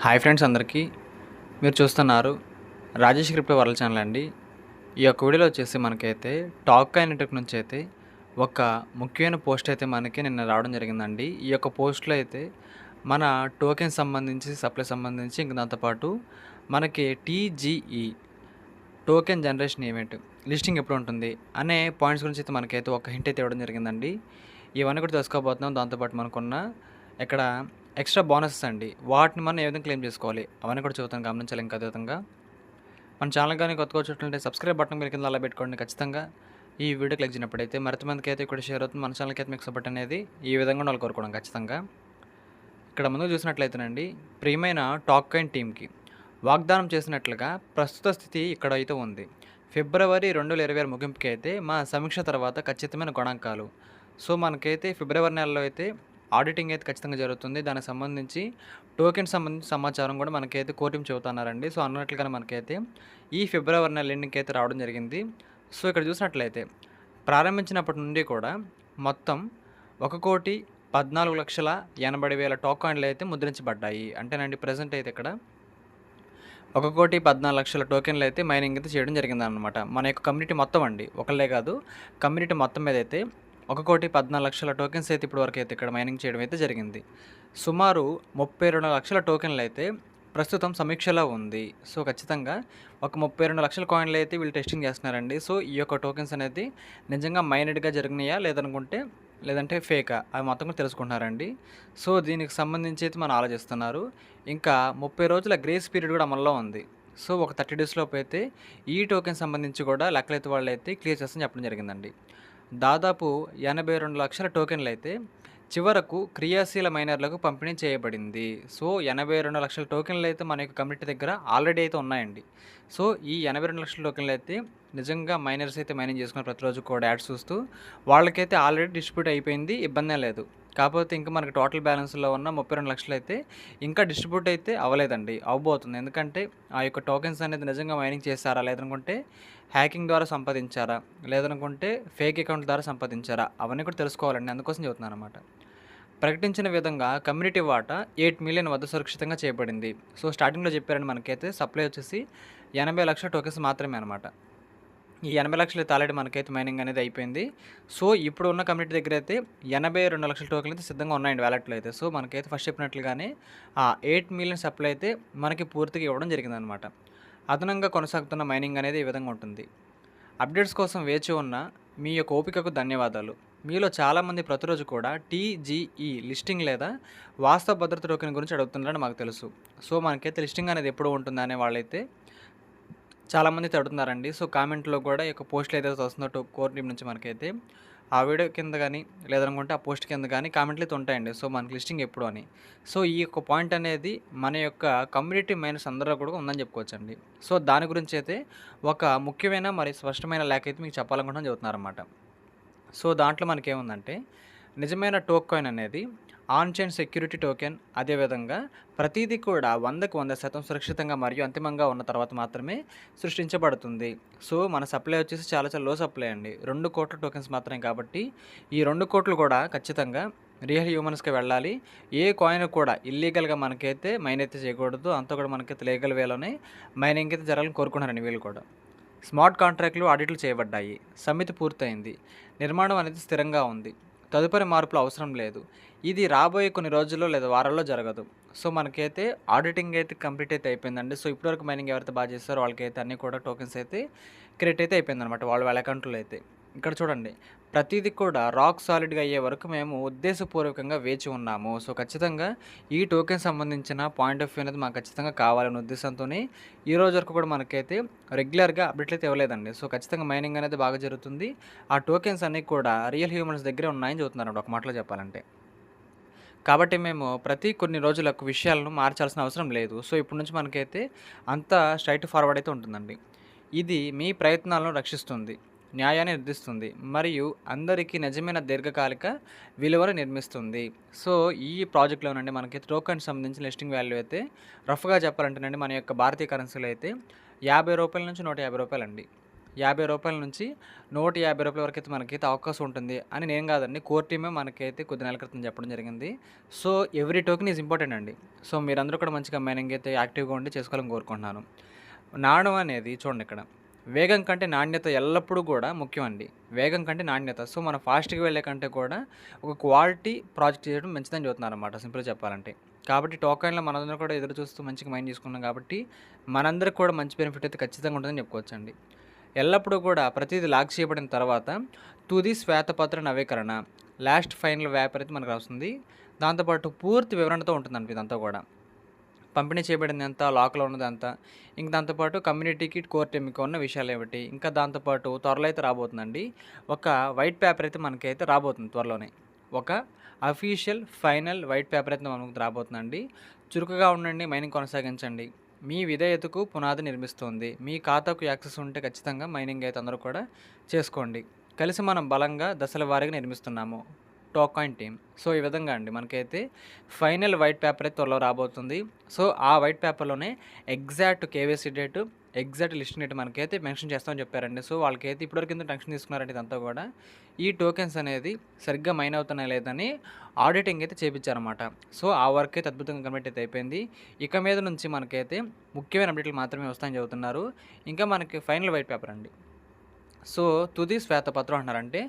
Hi friends అందరికీ. మీరు చూస్తున్నారు రాజేష్ క్రిప్టో వరల్డ్ ఛానల్ అండి. ఈ యొక్క వీడియోలో వచ్చేసి మనకైతే టాక్ కాయిన్ నెట్వర్క్ నుంచి అయితే ఒక ముఖ్యమైన పోస్ట్ అయితే మనకి నిన్న రావడం జరిగిందండి. ఈ యొక్క పోస్ట్‌లో అయితే మన టోకెన్ సంబంధించి, సప్లై సంబంధించి ఇంక దాంతో పాటు మనకి TGE token generation event listing ఎప్పుడు ఉంటుంది అనే పాయింట్స్ గురించి అయితే మనకైతే ఒక హింట్ అయితే ఇవ్వడం జరిగిందండి. ఇవన్నీ కూడా తెలుసుకోబోతున్నాం. దాంతో పాటు మనకున్న ఇక్కడ ఎక్స్ట్రా బోనసెస్ అండి. వాటిని మనం ఏ విధంగా క్లెయిమ్ చేసుకోవాలి అవన్నీ కూడా చెబుతాను, గమనించాలి. ఇంకా అదే విధంగా మన ఛానల్ కానీ కొత్తగా వచ్చినట్లయితే సబ్స్క్రైబ్ బటన్ మీరు కింద అలా పెట్టుకోండి. ఖచ్చితంగా ఈ వీడియో క్లిక్ చేసినప్పుడైతే మరింత మందికి అయితే ఇక్కడ షేర్ అవుతుంది. మన ఛానల్కి అయితే మీకు సపోర్ట్ అనేది ఈ విధంగా వాళ్ళు కోరుకోవడం ఖచ్చితంగా. ఇక్కడ ముందుకు చూసినట్లయితేనండి, ప్రియమైన టాక్ కాయిన్ టీమ్కి వాగ్దానం చేసినట్లుగా ప్రస్తుత స్థితి ఇక్కడ అయితే ఉంది. ఫిబ్రవరి 2026 ముగింపుకి అయితే మా సమీక్ష తర్వాత ఖచ్చితమైన గణాంకాలు. సో మనకైతే ఫిబ్రవరి నెలలో అయితే ఆడిటింగ్ అయితే ఖచ్చితంగా జరుగుతుంది. దానికి సంబంధించి టోకెన్ సంబంధించిన సమాచారం కూడా మనకైతే కోర్టు టీం చెబుతున్నారండి. సో అన్నట్లుగానే మనకైతే ఈ ఫిబ్రవరి నెల ఎండింగ్కి అయితే రావడం జరిగింది. సో ఇక్కడ చూసినట్లయితే ప్రారంభించినప్పటి నుండి కూడా మొత్తం 1,14,80,000 టోకాన్లు అయితే ముద్రించబడ్డాయి. అంటేనండి ప్రజెంట్ అయితే ఇక్కడ 1,14,00,000 టోకెన్లు అయితే మైనింగ్ అయితే చేయడం జరిగిందనమాట. మన యొక్క కమ్యూనిటీ మొత్తం అండి, ఒకళ్ళే కాదు, కమ్యూనిటీ మొత్తం మీద అయితే 1,14,00,000 టోకెన్స్ అయితే ఇప్పటి వరకు అయితే ఇక్కడ మైనింగ్ చేయడం అయితే జరిగింది. సుమారు 32 లక్షల టోకెన్లు అయితే ప్రస్తుతం సమీక్షలో ఉంది. సో ఖచ్చితంగా ఒక 32 లక్షల కాయిన్లు అయితే వీళ్ళు టెస్టింగ్ చేస్తున్నారండి. సో ఈ యొక్క టోకెన్స్ అనేది నిజంగా మైనెడ్గా జరిగినాయా లేదంటే ఫేకా అవి మొత్తం కూడా తెలుసుకుంటున్నారండి. సో దీనికి సంబంధించి అయితే మనం ఆలోచిస్తున్నారు. ఇంకా 30 రోజుల గ్రేస్ పీరియడ్ కూడా అమల్లో ఉంది. సో ఒక 30 డేస్ లోపు అయితే ఈ టోకెన్ సంబంధించి కూడా లెక్కలైతే వాళ్ళు అయితే క్లియర్ చేస్తామని చెప్పడం జరిగిందండి. దాదాపు 82 లక్షల టోకెన్లు అయితే చివరకు క్రియాశీల మైనర్లకు పంపిణీ చేయబడింది. సో 82 లక్షల టోకెన్లు అయితే మన యొక్క కమ్యూనిటీ దగ్గర ఆల్రెడీ అయితే ఉన్నాయండి. సో ఈ 82 లక్షల టోకెన్లు అయితే నిజంగా మైనర్స్ అయితే మైనింగ్ చేసుకున్న ప్రతిరోజు కూడా యాడ్స్ చూస్తూ వాళ్ళకైతే ఆల్రెడీ డిస్ట్రిబ్యూట్ అయిపోయింది, ఇబ్బందే లేదు. కాకపోతే ఇంకా మనకి టోటల్ బ్యాలెన్స్లో ఉన్న 32 లక్షలు అయితే ఇంకా డిస్ట్రిబ్యూట్ అయితే అవ్వలేదండి, అవ్వబోతుంది. ఎందుకంటే ఆ యొక్క టోకెన్స్ అనేది నిజంగా మైనింగ్ చేస్తారా, లేదనుకుంటే హ్యాకింగ్ ద్వారా సంపాదించారా, లేదనుకుంటే ఫేక్ అకౌంట్ ద్వారా సంపాదించారా, అవన్నీ కూడా తెలుసుకోవాలండి. అందుకోసం చెబుతున్నాను అనమాట. ప్రకటించిన విధంగా కమ్యూనిటీ వాటా 8 మిలియన్ వద్ద సురక్షితంగా చేయబడింది. సో స్టార్టింగ్లో చెప్పారండి, మనకైతే సప్లై వచ్చేసి 80 లక్షల టోకెన్స్ మాత్రమే అనమాట. ఈ 80 లక్షలు అయితే ఆల్రెడీ మనకైతే మైనింగ్ అనేది అయిపోయింది. సో ఇప్పుడు ఉన్న కమ్యూనిటీ దగ్గర అయితే 82 లక్షల టోకెన్లు అయితే సిద్ధంగా ఉన్నాయండి వ్యాలెట్లో అయితే. సో మనకైతే ఫస్ట్ చెప్పినట్లుగానే ఆ 8 మిలియన్ సప్లై అయితే మనకి పూర్తిగా ఇవ్వడం జరిగిందనమాట. అదనంగా కొనసాగుతున్న మైనింగ్ అనేది ఈ విధంగా ఉంటుంది. అప్డేట్స్ కోసం వేచి ఉన్న మీ యొక్క ఓపికకు ధన్యవాదాలు. మీలో చాలామంది ప్రతిరోజు కూడా టీజీఈ లిస్టింగ్ లేదా వాస్తవ భద్రత టోకెన్ గురించి అడుగుతున్నారని మాకు తెలుసు. సో మనకైతే లిస్టింగ్ అనేది ఎప్పుడు ఉంటుందనే వాళ్ళైతే చాలామంది అడుగుతున్నారండి. సో కామెంట్లో కూడా ఈ యొక్క పోస్టులు ఏదైతే వస్తుందో కోర్ టీం నుంచి మనకైతే ఆ వీడియో కింద కానీ లేదనుకుంటే ఆ పోస్ట్ కింద కానీ కామెంట్లు అయితే ఉంటాయండి. సో మనకి లిస్టింగ్ ఎప్పుడు అని. సో ఈ యొక్క పాయింట్ అనేది మన యొక్క కమ్యూనిటీ మైనర్స్ అందరూ కూడా ఉందని చెప్పుకోవచ్చండి. సో దాని గురించి అయితే ఒక ముఖ్యమైన మరి స్పష్టమైన లేఖ అయితే మీకు చెప్పాలనుకుంటున్నాను చెబుతున్నారన్నమాట. సో దాంట్లో మనకేముందంటే, నిజమైన టోకెన్ అనేది ఆన్ చైన్ సెక్యూరిటీ టోకెన్. అదేవిధంగా ప్రతిదీ కూడా 100కి 100% సురక్షితంగా మరియు అంతిమంగా ఉన్న తర్వాత మాత్రమే సృష్టించబడుతుంది. సో మన సప్లై వచ్చేసి చాలా చాలా లో సప్లై అండి, 2 కోట్ల టోకెన్స్ మాత్రమే. కాబట్టి ఈ 2 కోట్లు కూడా ఖచ్చితంగా రియల్ హ్యూమన్స్కి వెళ్ళాలి. ఏ కాయిన్ కూడా ఇల్లీగల్గా మనకైతే మైన్ అయితే చేయకూడదు. అంతా కూడా మనకైతే లీగల్ వేలోనే మైనింగ్ అయితే జరగాలని కోరుకుంటున్నారండి వీళ్ళు కూడా. స్మార్ట్ కాంట్రాక్ట్లు ఆడిట్లు చేయబడ్డాయి. సమితి పూర్తయింది. నిర్మాణం అనేది స్థిరంగా ఉంది. తదుపరి మార్పులు అవసరం లేదు. ఇది రాబోయే కొన్ని రోజుల్లో లేదా వారాల్లో జరగదు. సో మనకైతే ఆడిటింగ్ అయితే కంప్లీట్ అయితే అయిపోయిందండి. సో ఇప్పటివరకు మైనింగ్ ఎవరైతే బాగా చేస్తారో వాళ్ళకైతే అన్నీ కూడా టోకెన్స్ అయితే క్రియేట్ అయితే అయిపోయిందనమాట వాళ్ళ అకౌంట్లో అయితే. ఇక్కడ చూడండి, ప్రతిదీ కూడా రాక్ సాలిడ్గా అయ్యే వరకు మేము ఉద్దేశపూర్వకంగా వేచి ఉన్నాము. సో ఖచ్చితంగా ఈ టోకెన్ సంబంధించిన పాయింట్ ఆఫ్ వ్యూ అనేది మాకు ఖచ్చితంగా కావాలనే ఉద్దేశంతోనే ఈ రోజు వరకు కూడా మనకైతే రెగ్యులర్గా అప్డేట్లు అయితే ఇవ్వలేదండి. సో ఖచ్చితంగా మైనింగ్ అనేది బాగా జరుగుతుంది. ఆ టోకెన్స్ అన్నీ కూడా రియల్ హ్యూమన్స్ దగ్గరే ఉన్నాయని చెబుతున్నారండి ఒక మాటలో చెప్పాలంటే. కాబట్టి మేము ప్రతి కొన్ని రోజులకు విషయాలను మార్చాల్సిన అవసరం లేదు. సో ఇప్పటి నుంచి మనకైతే అంతా స్ట్రైట్ ఫార్వర్డ్ అయితే ఉంటుందండి. ఇది మీ ప్రయత్నాలను రక్షిస్తుంది, న్యాయాన్ని నిర్దిస్తుంది మరియు అందరికీ నిజమైన దీర్ఘకాలిక విలువను నిర్మిస్తుంది. సో ఈ ప్రాజెక్ట్లోనండి మనకి టోకెన్ సంబంధించిన లిస్టింగ్ వాల్యూ అయితే రఫ్గా చెప్పాలంటేనండి మన యొక్క భారతీయ కరెన్సీలో అయితే 50 రూపాయల నుంచి 150 రూపాయలు అండి. రూ. 50 నుంచి రూ. 150 వరకైతే మనకైతే అవకాశం ఉంటుంది అని నేను కాదండి, కోర్ టీమే మనకైతే కొద్ది నెలల క్రితం చెప్పడం జరిగింది. So, every token is important అండి. సో, మీరందరూ కూడా మంచిగా మైనింగ్ అయితే యాక్టివ్‌గా ఉండి చేసుకోవాలని కోరుకుంటున్నాను. నాణెం అనేది చూడండి ఇక్కడ, వేగం కంటే నాణ్యత ఎల్లప్పుడూ కూడా ముఖ్యమండి. వేగం కంటే నాణ్యత. సో, మనం ఫాస్ట్‌గా వెళ్ళే కంటే కూడా ఒక క్వాలిటీ ప్రాజెక్ట్ చేయడం మంచిదని చెబుతున్నారనమాట సింపుల్‌గా చెప్పాలంటే. కాబట్టి టోకెన్‌లో మనందరం కూడా ఎదురు చూస్తూ మంచిగా మైన్ చేసుకున్నాం కాబట్టి, మనందరికి కూడా మంచి బెనిఫిట్ అయితే ఖచ్చితంగా ఉంటుందని చెప్పుకోవచ్చండి. ఎల్లప్పుడూ కూడా ప్రతీది లాక్ చేయబడిన తర్వాత తుది శ్వేతపత్ర నవీకరణ, లాస్ట్ ఫైనల్ వ్యాపార్ అయితే మనకు వస్తుంది. దాంతోపాటు పూర్తి వివరణతో ఉంటుందండి ఇదంతా కూడా. పంపిణీ చేయబడింది ఎంత, లాక్‌లో ఉన్నది ఎంత, ఇంక దాంతోపాటు కమ్యూనిటీకి, కోర్ టీమ్‌కి ఉన్న విషయాలేమిటి, ఇంకా దాంతోపాటు త్వరలో అయితే రాబోతుందండి ఒక వైట్ పేపర్ అయితే మనకైతే రాబోతుంది త్వరలోనే. ఒక అఫీషియల్ ఫైనల్ వైట్ పేపర్ అయితే మనకు రాబోతుందండి. చురుకుగా ఉండండి, మైనింగ్ కొనసాగించండి. మీ విధేయతకు పునాది నిర్మిస్తుంది. మీ ఖాతాకు యాక్సెస్ ఉంటే ఖచ్చితంగా మైనింగ్ అయితే అందరూ కూడా చేసుకోండి. కలిసి మనం బలంగా దశల వారీగా నిర్మిస్తున్నాము. టోకాయిన్ టీమ్. సో, ఈ విధంగా అండి మనకైతే ఫైనల్ వైట్ పేపర్ అయితే త్వరలో రాబోతుంది. సో, ఆ వైట్ పేపర్‌లోనే exact KYC date, exact listing date మనకైతే మెన్షన్ చేస్తామని చెప్పారండి. సో, వాళ్ళకైతే ఇప్పటివరకు ఎంత టెన్షన్ తీసుకున్నారంటే ఇదంతా కూడా, ఈ టోకెన్స్ అనేది సరిగ్గా మైన్ అవుతున్నాయా లేదని ఆడిటింగ్ అయితే చేపించారన్నమాట. సో, ఆ వర్క్ అయితే అద్భుతంగా కంప్లీట్ అయితే అయిపోయింది. ఇక మీద నుంచి మనకైతే ముఖ్యమైన అప్డేట్లు మాత్రమే వస్తాయని చెబుతున్నారు. ఇంకా మనకి ఫైనల్ వైట్ పేపర్ అండి. సో, తుది శ్వేతపత్రం అంటున్నారంటే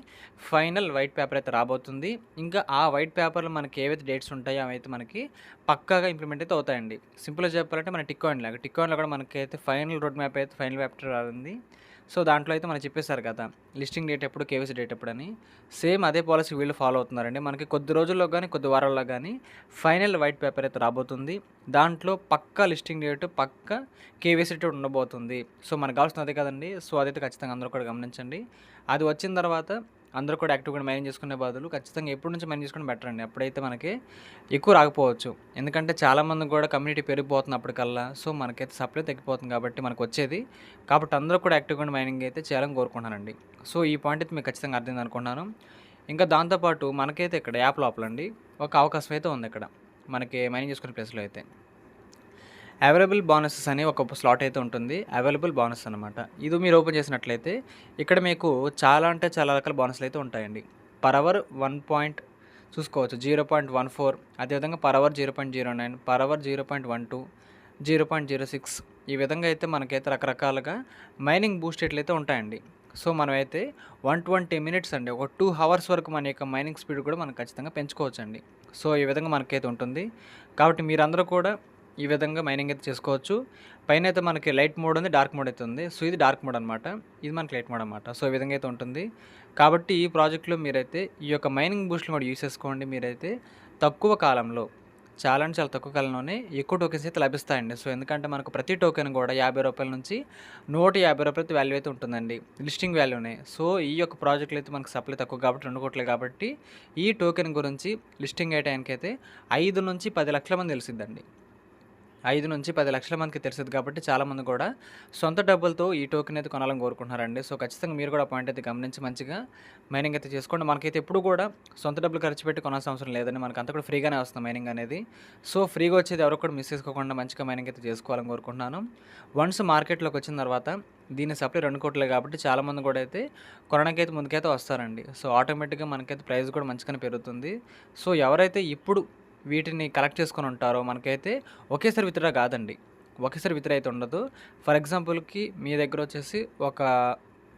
ఫైనల్ వైట్ పేపర్ అయితే రాబోతుంది. ఇంకా ఆ వైట్ పేపర్‌లో మనకి ఏవైతే డేట్స్ ఉంటాయో అవైతే మనకి పక్కాగా ఇంప్లిమెంట్ అయితే అవుతాయండి. సింపుల్‌గా చెప్పాలంటే మన టిక్కాయిన్ లాగా. టిక్కాయిన్‌లో కూడా మనకైతే ఫైనల్ రోడ్ మ్యాప్ అయితే ఫైనల్ పేపర్ రానుంది. సో, దాంట్లో అయితే మనకు చెప్పేశారు కదా! లిస్టింగ్ డేట్ ఎప్పుడు, కేవైసీ డేట్ ఎప్పుడని. సేమ్ అదే పాలసీ వీళ్ళు ఫాలో అవుతున్నారండి. మనకి కొద్ది రోజుల్లో గానీ, కొద్ది వారాల్లో గానీ ఫైనల్ వైట్ పేపర్ అయితే రాబోతుంది. దాంట్లో పక్కా లిస్టింగ్ డేట్, పక్కా కేవైసీ డేట్ ఉండబోతుంది. సో, మనకు కావాల్సింది అదే కదండీ! సో, అదైతే ఖచ్చితంగా అందరూ కూడా గమనించండి. అది వచ్చిన తర్వాత అందరూ కూడా యాక్టివ్‌గా మైనింగ్ చేసుకునే బదులు ఖచ్చితంగా ఎప్పటి నుంచి మైనింగ్ చేసుకోవడం బెటర్ అండి. అప్పుడైతే మనకి ఎక్కువ రాకపోవచ్చు. ఎందుకంటే చాలామంది కూడా కమ్యూనిటీ పెరిగిపోతుంది అప్పటికల్లా. సో, మనకైతే సప్లై తగ్గిపోతుంది కాబట్టి మనకొచ్చేది. కాబట్టి అందరూ కూడా యాక్టివ్‌గా ఉండి మైనింగ్ అయితే చేయాలని కోరుకుంటున్నానండి. సో, ఈ పాయింట్ అయితే మీకు ఖచ్చితంగా అర్థమైంది అనుకుంటున్నాను. ఇంకా దాంతో పాటు మనకైతే ఇక్కడ యాప్ లోపలండి ఒక అవకాశం అయితే ఉంది ఇక్కడ. మనకి మైనింగ్ చేసుకునే ప్లేస్‌లో అయితే. అవైలబుల్ బోనసెస్ అని ఒక స్లాట్ అయితే ఉంటుంది. అవైలబుల్ బోనస్ అనమాట. ఇది మీరు ఓపెన్ చేసినట్లయితే ఇక్కడ మీకు చాలా అంటే చాలా రకాల బోనస్‌లు అయితే ఉంటాయండి. పర్ అవర్ 1 పాయింట్ చూసుకోవచ్చు. 0.14, అదేవిధంగా పర్ అవర్ 0.09, పర్ అవర్ 0.12, 0.06 ఈ విధంగా అయితే మనకైతే రకరకాలుగా మైనింగ్ బూస్ట్ రేట్లు అయితే ఉంటాయండి. సో, మనమైతే 120 మినిట్స్ అండి, ఒక 2 అవర్స్ వరకు మన యొక్క మైనింగ్ స్పీడ్ కూడా మనం ఖచ్చితంగా పెంచుకోవచ్చండి. సో, ఈ విధంగా మనకైతే ఉంటుంది. కాబట్టి మీరందరూ కూడా ఈ విధంగా మైనింగ్ అయితే చేసుకోవచ్చు. పైనైతే మనకి లైట్ మోడ్ ఉంది, డార్క్ మోడ్ అయితే ఉంది. సో, ఇది డార్క్ మోడ్ అనమాట. ఇది మనకి లైట్ మోడ్ అనమాట. సో, ఈ విధంగా అయితే ఉంటుంది. కాబట్టి ఈ ప్రాజెక్ట్‌లో మీరైతే ఈ యొక్క మైనింగ్ బూస్ట్‌లు కూడా యూజ్ చేసుకోండి. మీరైతే తక్కువ కాలంలో, చాలా అంటే చాలా తక్కువ కాలంలోనే ఎక్కువ టోకెన్స్ అయితే లభిస్తాయండి. సో, ఎందుకంటే మనకు ప్రతి టోకెన్ కూడా రూ. 50 నుంచి రూ. 150 వాల్యూ అయితే ఉంటుందండి. లిస్టింగ్ వాల్యూనే. సో, ఈ యొక్క ప్రాజెక్ట్‌లో అయితే మనకు సప్లై తక్కువ కాబట్టి 2 కోట్లే కాబట్టి ఈ టోకెన్ గురించి లిస్టింగ్ అయ్యే టైంకైతే 5-10 లక్షల మంది తెలిసిద్దండి. 5-10 లక్షల మందికి తెలిసిద్ది కాబట్టి చాలామంది కూడా సొంత డబ్బులతో ఈ టోకెన్ అయితే కొనాలని కోరుకుంటున్నారండి. సో, ఖచ్చితంగా మీరు కూడా ఆ పాయింట్ అయితే గమనించి మంచిగా మైనింగ్ అయితే చేసుకోండి. మనకైతే ఎప్పుడు కూడా సొంత డబ్బులు ఖర్చు పెట్టి కొనాల్సిన అవసరం లేదండి. మనకంతా కూడా ఫ్రీగానే వస్తుంది మైనింగ్ అనేది. సో, ఫ్రీగా వచ్చేది ఎవరు కూడా మిస్ చేసుకోకుండా మంచిగా మైనింగ్ అయితే చేసుకోవాలని కోరుకుంటున్నాను. వన్స్ మార్కెట్‌లోకి వచ్చిన తర్వాత దీని సప్లై 2 కోట్లే కాబట్టి చాలామంది కూడా అయితే కొనడానికైతే ముందుకైతే వస్తారండి. సో, ఆటోమేటిక్‌గా మనకైతే ప్రైస్ కూడా మంచిగానే పెరుగుతుంది. సో, ఎవరైతే ఇప్పుడు వీటిని కలెక్ట్ చేసుకొని ఉంటారో మనకైతే ఒకేసారి విత్‌డ్రా కాదండి. ఒకేసారి విత్‌డ్రా అయితే ఉండదు. ఫర్ ఎగ్జాంపుల్‌కి మీ దగ్గర వచ్చేసి ఒక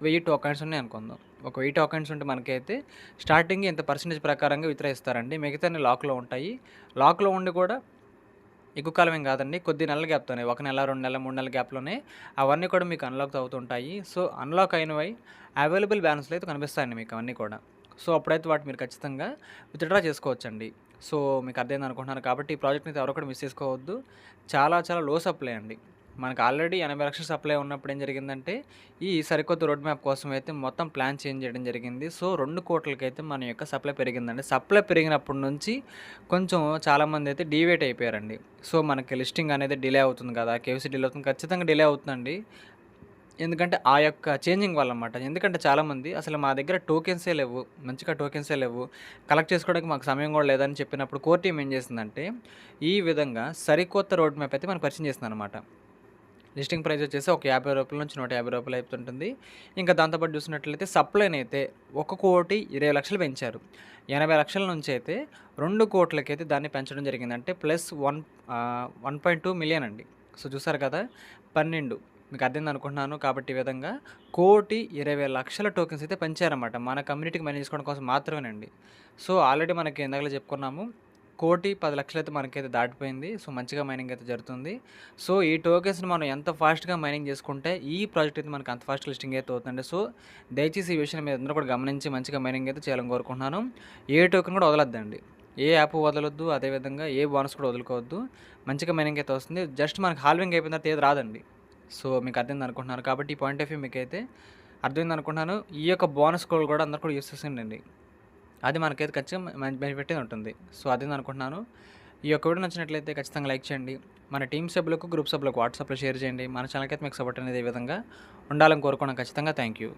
1000 టోకెన్స్ ఉన్నాయి అనుకుందాం. ఒక 1000 టోకెన్స్ ఉంటే మనకైతే స్టార్టింగ్ ఇంత పర్సెంటేజ్ ప్రకారంగా విత్‌డ్రా ఇస్తారండి. మిగతాన్ని లాక్‌లో ఉంటాయి. లాక్‌లో ఉండి కూడా ఎక్కువ కాలం ఏం కాదండి. కొద్ది నెలల గ్యాప్‌తోనే 1 నెల, 2 నెలల, 3 నెలల గ్యాప్‌లోనే అవన్నీ కూడా మీకు అన్‌లాక్ అవుతుంటాయి. సో, అన్‌లాక్ అయినవై అవైలబుల్ బ్యాలెన్స్‌లో అయితే కనిపిస్తాయండి మీకు అవన్నీ కూడా. సో, అప్పుడైతే వాటిని మీరు ఖచ్చితంగా విత్‌డ్రా చేసుకోవచ్చండి. సో, మీకు అర్థమైంది అనుకుంటున్నాను. కాబట్టి ఈ ప్రాజెక్ట్‌ని అయితే ఎవరు కూడా మిస్ చేసుకోవద్దు. చాలా చాలా లో సప్లై అండి. మనకు ఆల్రెడీ 80 లక్షల సప్లై ఉన్నప్పుడు ఏం జరిగిందంటే, ఈ సరికొత్త రోడ్ మ్యాప్ కోసం అయితే మొత్తం ప్లాన్ చేంజ్ చేయడం జరిగింది. సో, 2 కోట్లకైతే మన యొక్క సప్లై పెరిగిందండి. సప్లై పెరిగినప్పటి నుంచి కొంచెం చాలామంది అయితే డీవియేట్ అయిపోయారండి. సో, మనకి లిస్టింగ్ అనేది డిలే అవుతుంది కదా! కేవైసీ డిలే అవుతుంది. ఖచ్చితంగా డిలే అవుతుందండి. ఎందుకంటే ఆ యొక్క చేంజింగ్ వల్ల అన్నమాట. ఎందుకంటే చాలామంది అసలు మా దగ్గర టోకెన్సే లేవు, మంచిగా టోకెన్సే లేవు, కలెక్ట్ చేసుకోవడానికి మాకు సమయం కూడా లేదని చెప్పినప్పుడు కోర్ టీమ్ ఏం చేసిందంటే, ఈ విధంగా సరికొత్త రోడ్ మ్యాప్ అయితే మనకు పరిచయం చేసిందనమాట. లిస్టింగ్ ప్రైస్ వచ్చేసి ఒక రూ. 50 నుంచి రూ. 150 అయితుంటుంది. ఇంకా దాంతో పాటు చూసినట్లయితే సప్లైనైతే 1,20,00,000 పెంచారు. 80,00,000 నుంచి అయితే 2,00,00,000కైతే దాన్ని పెంచడం జరిగింది. అంటే ప్లస్ 1.2 మిలియన్ అండి. సో చూసారు కదా! 12 మీకు అర్థమైంది అనుకుంటున్నాను. కాబట్టి ఈ విధంగా 1,20,00,000 టోకెన్స్ అయితే పంచారన్నమాట. మన కమ్యూనిటీకి మైనింగ్ చేసుకోవడం కోసం మాత్రమేనండి. సో ఆల్రెడీ మనకి ఇందాకలే చెప్పుకున్నాము. 1,10,00,000 అయితే మనకైతే దాటిపోయింది. సో మంచిగా మైనింగ్ అయితే జరుగుతుంది. సో ఈ టోకెన్స్‌ని మనం ఎంత ఫాస్ట్‌గా మైనింగ్ చేసుకుంటే ఈ ప్రాజెక్ట్ అయితే మనకు అంత ఫాస్ట్ లిస్టింగ్ అయితే అవుతుందండి. సో దయచేసి ఈ విషయాన్ని మీరు అందరూ కూడా గమనించి మంచిగా మైనింగ్ అయితే చేయాలని కోరుకుంటున్నాను. ఏ టోకెన్ కూడా వదలొద్దండి. ఏ యాప్ వదలొద్దు. అదేవిధంగా ఏ బోనస్ కూడా వదులుకోవద్దు. మంచిగా మైనింగ్ అయితే వస్తుంది. జస్ట్ మనకి హాల్వింగ్ అయిపోయిన తర్వాత ఏది రాదండి. సో మీకు అర్థమైంది అనుకుంటున్నాను. కాబట్టి ఈ పాయింట్ ఆఫ్ వ్యూ మీకైతే అర్థమైంది అనుకుంటున్నాను. ఈ యొక్క బోనస్ కోడ్ కూడా అందరూ కూడా యూజ్ చేసేయండి. అది మనకైతే ఖచ్చితంగా బెనిఫిట్ ఉంటుంది. సో అదే అనుకుంటున్నాను. ఈ యొక్క వీడియో నచ్చినట్లయితే ఖచ్చితంగా లైక్ చేయండి. మన టీమ్ సభ్యులకు, గ్రూప్ సభ్యులకు వాట్సాప్‌లో షేర్ చేయండి. మన ఛానల్‌కి అయితే మీకు సపోర్ట్ అనేది ఈ విధంగా ఉండాలని కోరుకున్నాను. ఖచ్చితంగా థ్యాంక్ యూ.